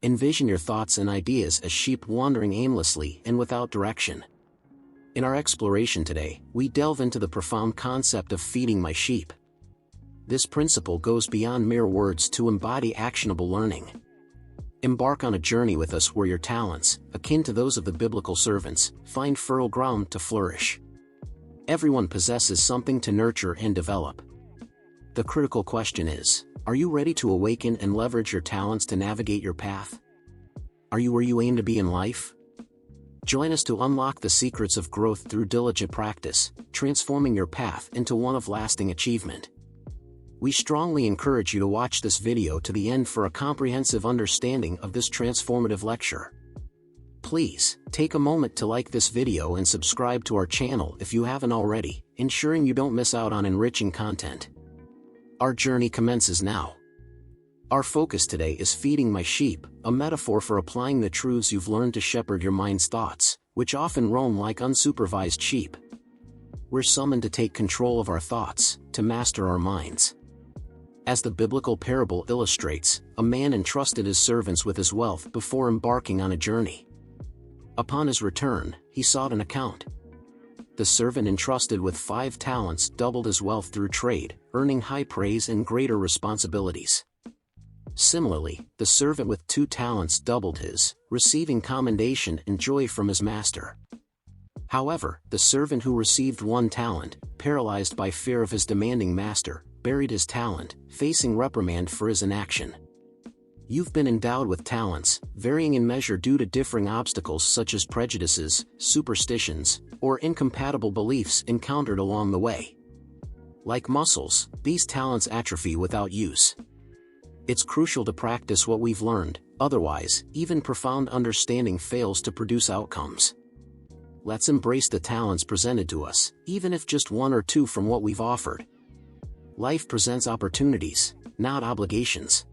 Envision your thoughts and ideas as sheep wandering aimlessly and without direction. In our exploration today, we delve into the profound concept of feeding my sheep. This principle goes beyond mere words to embody actionable learning. Embark on a journey with us where your talents, akin to those of the biblical servants, find fertile ground to flourish. Everyone possesses something to nurture and develop. The critical question is, are you ready to awaken and leverage your talents to navigate your path? Are you where you aim to be in life? Join us to unlock the secrets of growth through diligent practice, transforming your path into one of lasting achievement. We strongly encourage you to watch this video to the end for a comprehensive understanding of this transformative lecture. Please, take a moment to like this video and subscribe to our channel if you haven't already, ensuring you don't miss out on enriching content. Our journey commences now. Our focus today is feeding my sheep, a metaphor for applying the truths you've learned to shepherd your mind's thoughts, which often roam like unsupervised sheep. We're summoned to take control of our thoughts, to master our minds. As the biblical parable illustrates, a man entrusted his servants with his wealth before embarking on a journey. Upon his return, he sought an account. The servant entrusted with 5 talents doubled his wealth through trade, earning high praise and greater responsibilities. Similarly, the servant with 2 talents doubled his, receiving commendation and joy from his master. However, the servant who received 1 talent, paralyzed by fear of his demanding master, buried his talent, facing reprimand for his inaction. You've been endowed with talents, varying in measure due to differing obstacles such as prejudices, superstitions, or incompatible beliefs encountered along the way. Like muscles, these talents atrophy without use. It's crucial to practice what we've learned, otherwise, even profound understanding fails to produce outcomes. Let's embrace the talents presented to us, even if just 1 or 2 from what we've offered. Life presents opportunities, not obligations.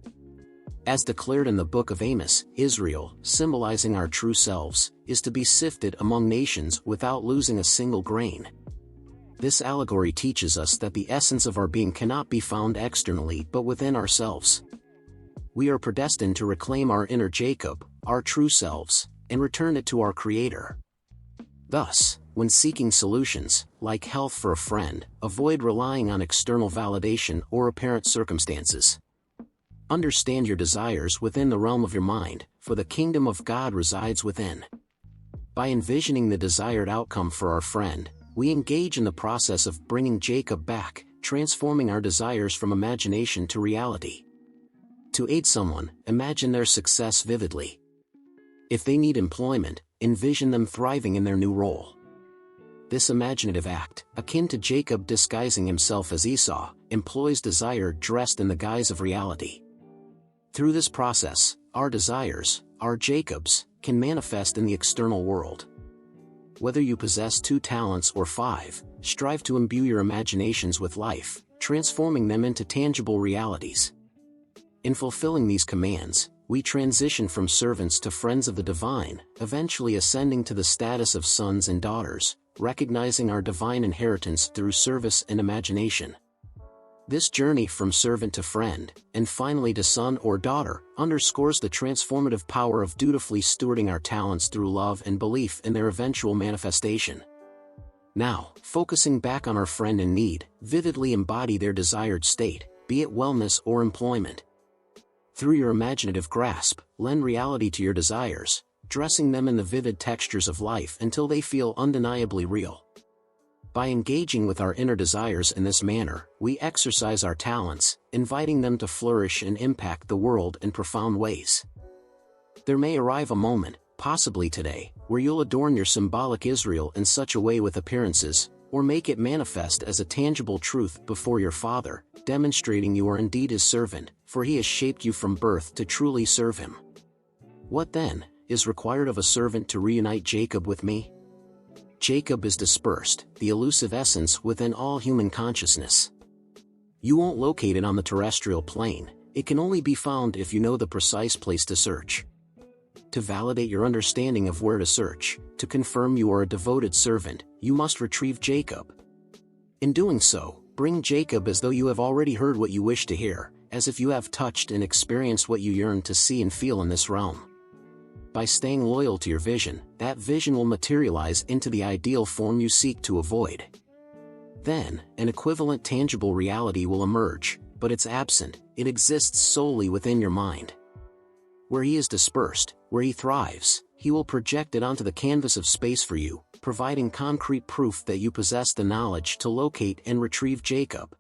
As declared in the book of Amos, Israel, symbolizing our true selves, is to be sifted among nations without losing a single grain. This allegory teaches us that the essence of our being cannot be found externally but within ourselves. We are predestined to reclaim our inner Jacob, our true selves, and return it to our Creator. Thus, when seeking solutions, like health for a friend, avoid relying on external validation or apparent circumstances. Understand your desires within the realm of your mind, for the kingdom of God resides within. By envisioning the desired outcome for our friend, we engage in the process of bringing Jacob back, transforming our desires from imagination to reality. To aid someone, imagine their success vividly. If they need employment, envision them thriving in their new role. This imaginative act, akin to Jacob disguising himself as Esau, employs desire dressed in the guise of reality. Through this process, our desires, our Jacobs, can manifest in the external world. Whether you possess 2 talents or 5, strive to imbue your imaginations with life, transforming them into tangible realities. In fulfilling these commands, we transition from servants to friends of the divine, eventually ascending to the status of sons and daughters, recognizing our divine inheritance through service and imagination. This journey from servant to friend, and finally to son or daughter, underscores the transformative power of dutifully stewarding our talents through love and belief in their eventual manifestation. Now, focusing back on our friend in need, vividly embody their desired state, be it wellness or employment. Through your imaginative grasp, lend reality to your desires, dressing them in the vivid textures of life until they feel undeniably real. By engaging with our inner desires in this manner, we exercise our talents, inviting them to flourish and impact the world in profound ways. There may arrive a moment, possibly today, where you'll adorn your symbolic Israel in such a way with appearances, or make it manifest as a tangible truth before your Father, demonstrating you are indeed His servant, for He has shaped you from birth to truly serve Him. What then is required of a servant to reunite Jacob with me? Jacob is dispersed, the elusive essence within all human consciousness. You won't locate it on the terrestrial plane, it can only be found if you know the precise place to search. To validate your understanding of where to search, to confirm you are a devoted servant, you must retrieve Jacob. In doing so, bring Jacob as though you have already heard what you wish to hear, as if you have touched and experienced what you yearn to see and feel in this realm. By staying loyal to your vision, that vision will materialize into the ideal form you seek to avoid. Then, an equivalent tangible reality will emerge, but it's absent, it exists solely within your mind. Where he is dispersed, where he thrives, he will project it onto the canvas of space for you, providing concrete proof that you possess the knowledge to locate and retrieve Jacob.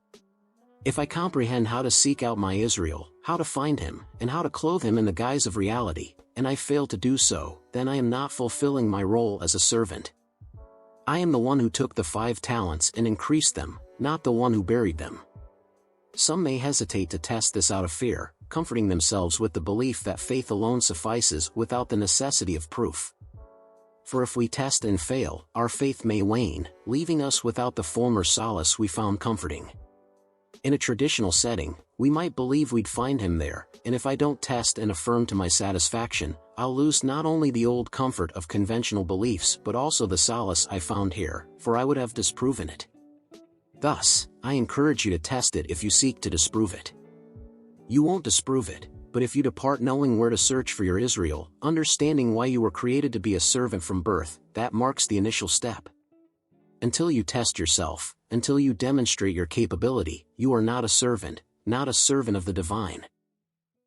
If I comprehend how to seek out my Israel, how to find him, and how to clothe him in the guise of reality, and I fail to do so, then I am not fulfilling my role as a servant. I am the one who took the 5 talents and increased them, not the one who buried them. Some may hesitate to test this out of fear, comforting themselves with the belief that faith alone suffices without the necessity of proof. For if we test and fail, our faith may wane, leaving us without the former solace we found comforting. In a traditional setting, we might believe we'd find him there, and if I don't test and affirm to my satisfaction, I'll lose not only the old comfort of conventional beliefs but also the solace I found here, for I would have disproven it. Thus, I encourage you to test it if you seek to disprove it. You won't disprove it, but if you depart knowing where to search for your Israel, understanding why you were created to be a servant from birth, that marks the initial step. Until you test yourself, until you demonstrate your capability, you are not a servant of the divine.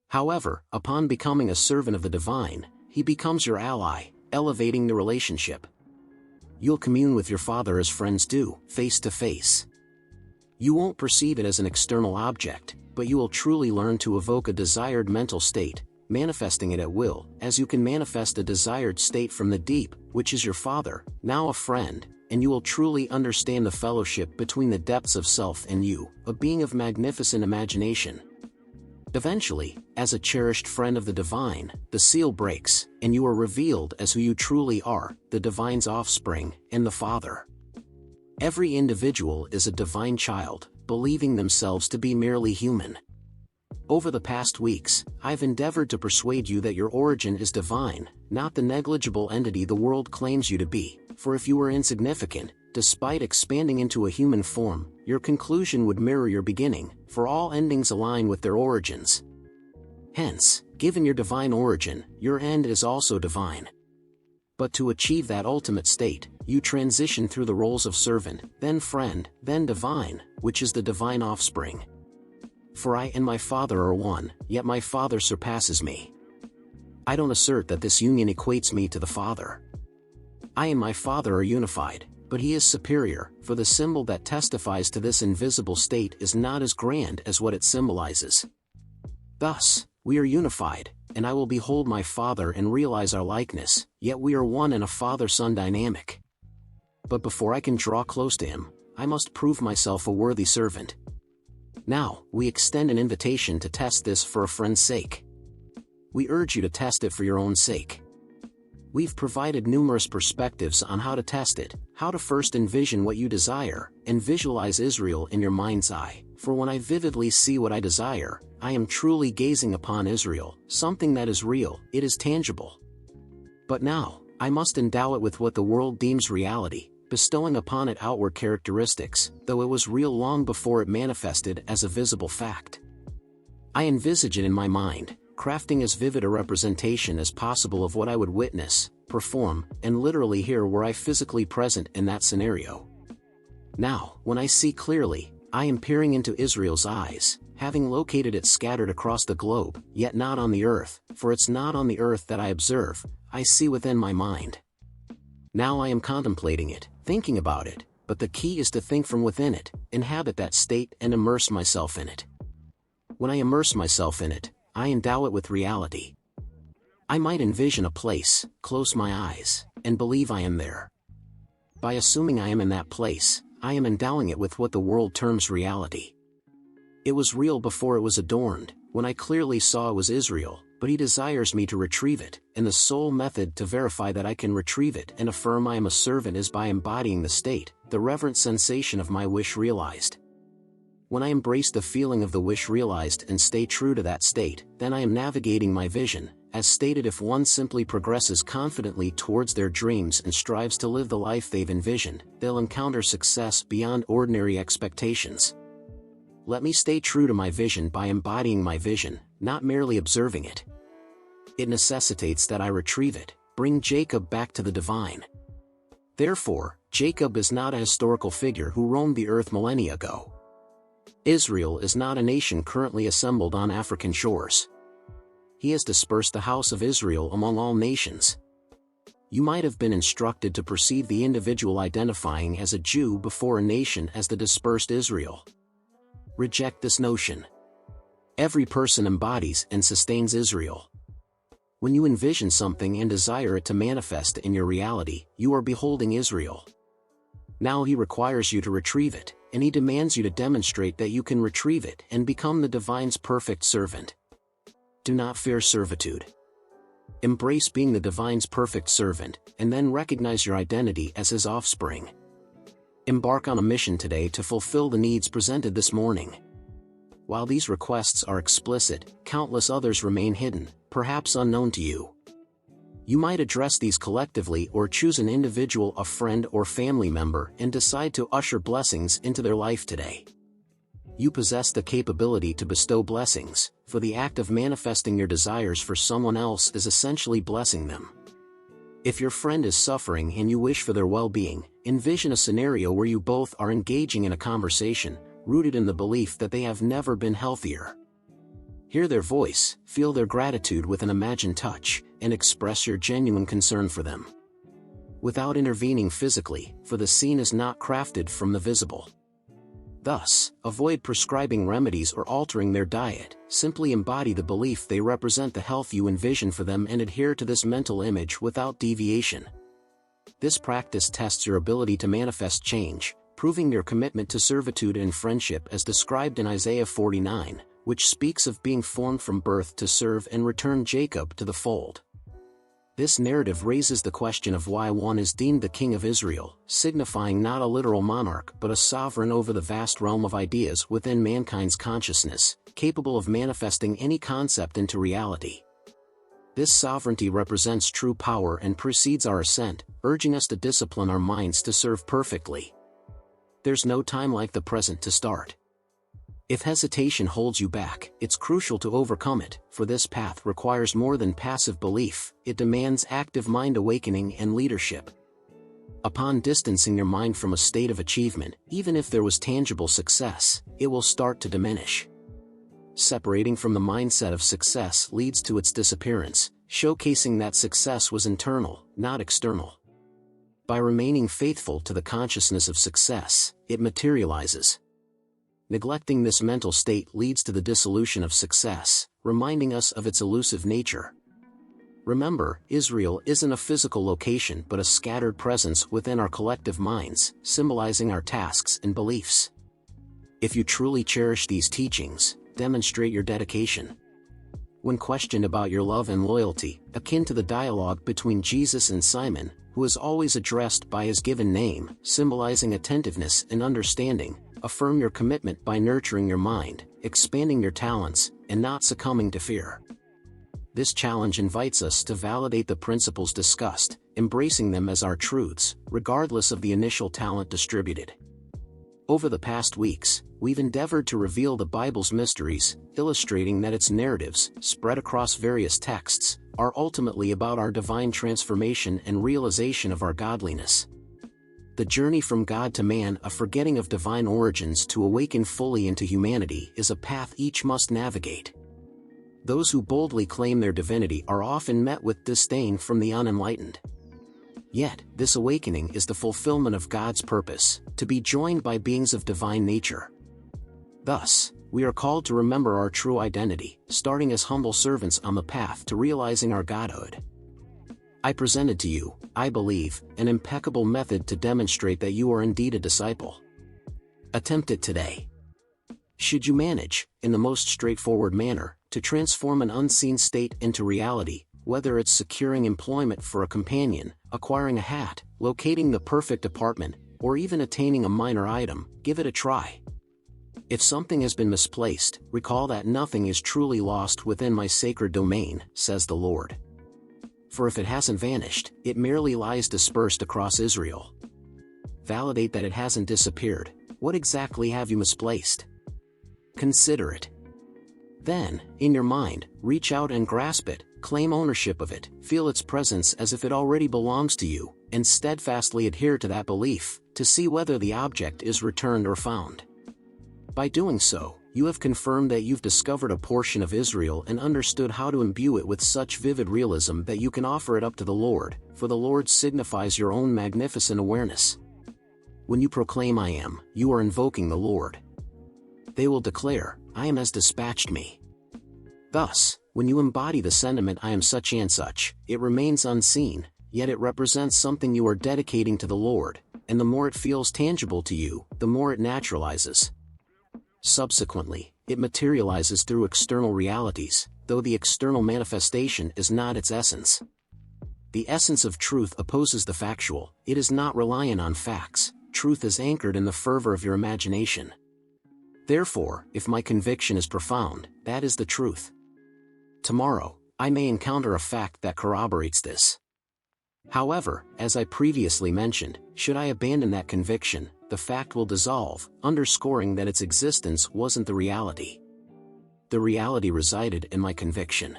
However, upon becoming a servant of the divine, he becomes your ally, elevating the relationship. You'll commune with your Father as friends do, face to face. You won't perceive it as an external object, but you will truly learn to evoke a desired mental state, manifesting it at will, as you can manifest a desired state from the deep, which is your Father, now a friend, and you will truly understand the fellowship between the depths of self and you, a being of magnificent imagination. Eventually, as a cherished friend of the divine, the seal breaks, and you are revealed as who you truly are, the divine's offspring, and the Father. Every individual is a divine child, believing themselves to be merely human. Over the past weeks, I've endeavored to persuade you that your origin is divine, not the negligible entity the world claims you to be, for if you were insignificant, despite expanding into a human form, your conclusion would mirror your beginning, for all endings align with their origins. Hence, given your divine origin, your end is also divine. But to achieve that ultimate state, you transition through the roles of servant, then friend, then divine, which is the divine offspring. For I and my Father are one, yet my Father surpasses me. I don't assert that this union equates me to the Father. I and my Father are unified, but he is superior, for the symbol that testifies to this invisible state is not as grand as what it symbolizes. Thus, we are unified, and I will behold my Father and realize our likeness, yet we are one in a father-son dynamic. But before I can draw close to him, I must prove myself a worthy servant. Now, we extend an invitation to test this for a friend's sake. We urge you to test it for your own sake. We've provided numerous perspectives on how to test it, how to first envision what you desire, and visualize Israel in your mind's eye, for when I vividly see what I desire, I am truly gazing upon Israel, something that is real, it is tangible. But now, I must endow it with what the world deems reality, bestowing upon it outward characteristics, though it was real long before it manifested as a visible fact. I envisage it in my mind, crafting as vivid a representation as possible of what I would witness, perform, and literally hear were I physically present in that scenario. Now, when I see clearly, I am peering into Israel's eyes, having located it scattered across the globe, yet not on the earth, for it's not on the earth that I observe, I see within my mind. Now I am contemplating it, thinking about it, but the key is to think from within it, inhabit that state and immerse myself in it. When I immerse myself in it, I endow it with reality. I might envision a place, close my eyes, and believe I am there. By assuming I am in that place, I am endowing it with what the world terms reality. It was real before it was adorned, when I clearly saw it was Israel, but he desires me to retrieve it, and the sole method to verify that I can retrieve it and affirm I am a servant is by embodying the state, the reverent sensation of my wish realized. When I embrace the feeling of the wish realized and stay true to that state, then I am navigating my vision, as stated. If one simply progresses confidently towards their dreams and strives to live the life they've envisioned, they'll encounter success beyond ordinary expectations. Let me stay true to my vision by embodying my vision, not merely observing it. It necessitates that I retrieve it, bring Jacob back to the divine. Therefore, Jacob is not a historical figure who roamed the earth millennia ago. Israel is not a nation currently assembled on African shores. He has dispersed the house of Israel among all nations. You might have been instructed to perceive the individual identifying as a Jew before a nation as the dispersed Israel. Reject this notion. Every person embodies and sustains Israel. When you envision something and desire it to manifest in your reality, you are beholding Israel. Now he requires you to retrieve it, and he demands you to demonstrate that you can retrieve it and become the divine's perfect servant. Do not fear servitude. Embrace being the divine's perfect servant, and then recognize your identity as his offspring. Embark on a mission today to fulfill the needs presented this morning. While these requests are explicit, countless others remain hidden, perhaps unknown to you. You might address these collectively or choose an individual, a friend or family member, and decide to usher blessings into their life today. You possess the capability to bestow blessings, for the act of manifesting your desires for someone else is essentially blessing them. If your friend is suffering and you wish for their well-being, envision a scenario where you both are engaging in a conversation, rooted in the belief that they have never been healthier. Hear their voice, feel their gratitude with an imagined touch, and express your genuine concern for them. Without intervening physically, for the scene is not crafted from the visible. Thus, avoid prescribing remedies or altering their diet, simply embody the belief they represent the health you envision for them and adhere to this mental image without deviation. This practice tests your ability to manifest change, proving your commitment to servitude and friendship as described in Isaiah 49, which speaks of being formed from birth to serve and return Jacob to the fold. This narrative raises the question of why one is deemed the king of Israel, signifying not a literal monarch but a sovereign over the vast realm of ideas within mankind's consciousness, capable of manifesting any concept into reality. This sovereignty represents true power and precedes our ascent, urging us to discipline our minds to serve perfectly. There's no time like the present to start. If hesitation holds you back, it's crucial to overcome it, for this path requires more than passive belief, it demands active mind awakening and leadership. Upon distancing your mind from a state of achievement, even if there was tangible success, it will start to diminish. Separating from the mindset of success leads to its disappearance, showcasing that success was internal, not external. By remaining faithful to the consciousness of success, it materializes. Neglecting this mental state leads to the dissolution of success, reminding us of its elusive nature. Remember, Israel isn't a physical location but a scattered presence within our collective minds, symbolizing our tasks and beliefs. If you truly cherish these teachings, demonstrate your dedication. When questioned about your love and loyalty, akin to the dialogue between Jesus and Simon, who is always addressed by his given name, symbolizing attentiveness and understanding, affirm your commitment by nurturing your mind, expanding your talents, and not succumbing to fear. This challenge invites us to validate the principles discussed, embracing them as our truths, regardless of the initial talent distributed. Over the past weeks, we've endeavored to reveal the Bible's mysteries, illustrating that its narratives, spread across various texts, are ultimately about our divine transformation and realization of our godliness. The journey from God to man, a forgetting of divine origins to awaken fully into humanity, is a path each must navigate. Those who boldly claim their divinity are often met with disdain from the unenlightened. Yet, this awakening is the fulfillment of God's purpose, to be joined by beings of divine nature. Thus, we are called to remember our true identity, starting as humble servants on the path to realizing our godhood. I presented to you, I believe, an impeccable method to demonstrate that you are indeed a disciple. Attempt it today. Should you manage, in the most straightforward manner, to transform an unseen state into reality, whether it's securing employment for a companion, acquiring a hat, locating the perfect apartment, or even attaining a minor item, give it a try. If something has been misplaced, recall that nothing is truly lost within my sacred domain, says the Lord. For if it hasn't vanished, it merely lies dispersed across Israel. Validate that it hasn't disappeared. What exactly have you misplaced? Consider it. Then, in your mind, reach out and grasp it, claim ownership of it, feel its presence as if it already belongs to you, and steadfastly adhere to that belief, to see whether the object is returned or found. By doing so, you have confirmed that you've discovered a portion of Israel and understood how to imbue it with such vivid realism that you can offer it up to the Lord, for the Lord signifies your own magnificent awareness. When you proclaim I am, you are invoking the Lord. They will declare, I am as dispatched me. Thus, when you embody the sentiment I am such and such, it remains unseen, yet it represents something you are dedicating to the Lord, and the more it feels tangible to you, the more it naturalizes. Subsequently, it materializes through external realities, though the external manifestation is not its essence. The essence of truth opposes the factual, it is not reliant on facts, truth is anchored in the fervor of your imagination. Therefore, if my conviction is profound, that is the truth. Tomorrow, I may encounter a fact that corroborates this. However, as I previously mentioned, should I abandon that conviction, the fact will dissolve, underscoring that its existence wasn't the reality. The reality resided in my conviction.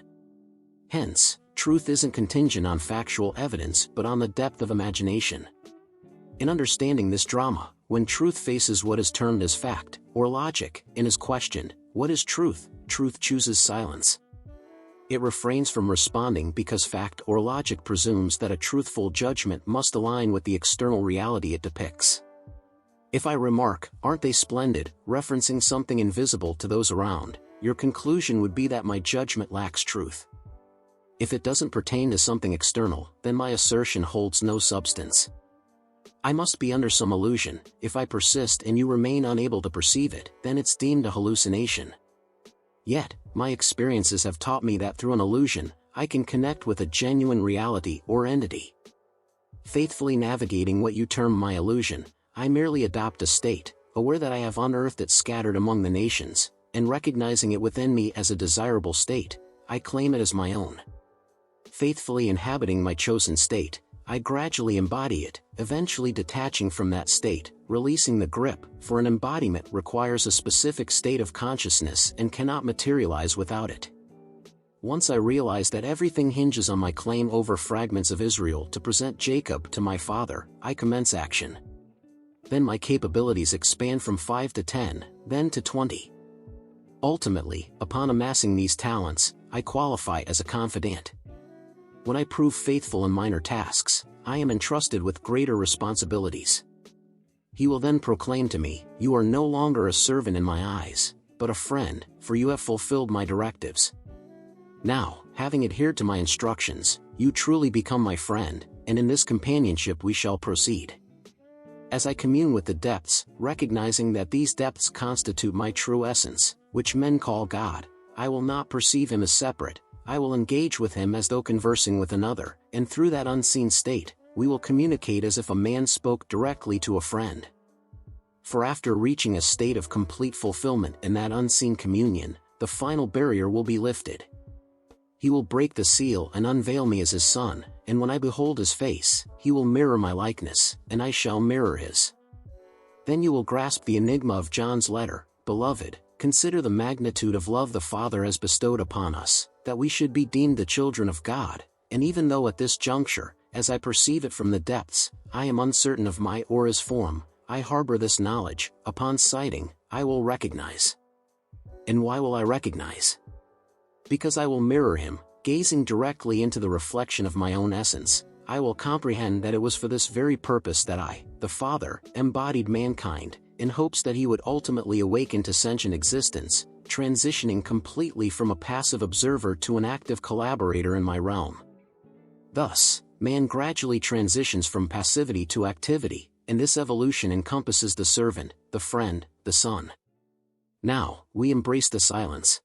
Hence, truth isn't contingent on factual evidence but on the depth of imagination. In understanding this drama, when truth faces what is termed as fact, or logic, and is questioned, what is truth? Truth chooses silence. It refrains from responding because fact or logic presumes that a truthful judgment must align with the external reality it depicts. If I remark, aren't they splendid, referencing something invisible to those around, your conclusion would be that my judgment lacks truth. If it doesn't pertain to something external, then my assertion holds no substance. I must be under some illusion. If I persist and you remain unable to perceive it, then it's deemed a hallucination. Yet, my experiences have taught me that through an illusion, I can connect with a genuine reality or entity. Faithfully navigating what you term my illusion, I merely adopt a state, aware that I have unearthed it scattered among the nations, and recognizing it within me as a desirable state, I claim it as my own. Faithfully inhabiting my chosen state, I gradually embody it, eventually detaching from that state, releasing the grip, for an embodiment requires a specific state of consciousness and cannot materialize without it. Once I realize that everything hinges on my claim over fragments of Israel to present Jacob to my father, I commence action. Then my capabilities expand from 5 to 10, then to 20. Ultimately, upon amassing these talents, I qualify as a confidant. When I prove faithful in minor tasks, I am entrusted with greater responsibilities. He will then proclaim to me, you are no longer a servant in my eyes, but a friend, for you have fulfilled my directives. Now, having adhered to my instructions, you truly become my friend, and in this companionship we shall proceed. As I commune with the depths, recognizing that these depths constitute my true essence, which men call God, I will not perceive him as separate, I will engage with him as though conversing with another, and through that unseen state, we will communicate as if a man spoke directly to a friend. For after reaching a state of complete fulfillment in that unseen communion, the final barrier will be lifted. He will break the seal and unveil me as his son, and when I behold his face, he will mirror my likeness, and I shall mirror his. Then you will grasp the enigma of John's letter, Beloved, consider the magnitude of love the Father has bestowed upon us, that we should be deemed the children of God, and even though at this juncture, as I perceive it from the depths, I am uncertain of my or his form, I harbor this knowledge, upon sighting, I will recognize. And why will I recognize? Because I will mirror him, gazing directly into the reflection of my own essence, I will comprehend that it was for this very purpose that I, the Father, embodied mankind, in hopes that he would ultimately awaken to sentient existence, transitioning completely from a passive observer to an active collaborator in my realm. Thus, man gradually transitions from passivity to activity, and this evolution encompasses the servant, the friend, the son. Now, we embrace the silence.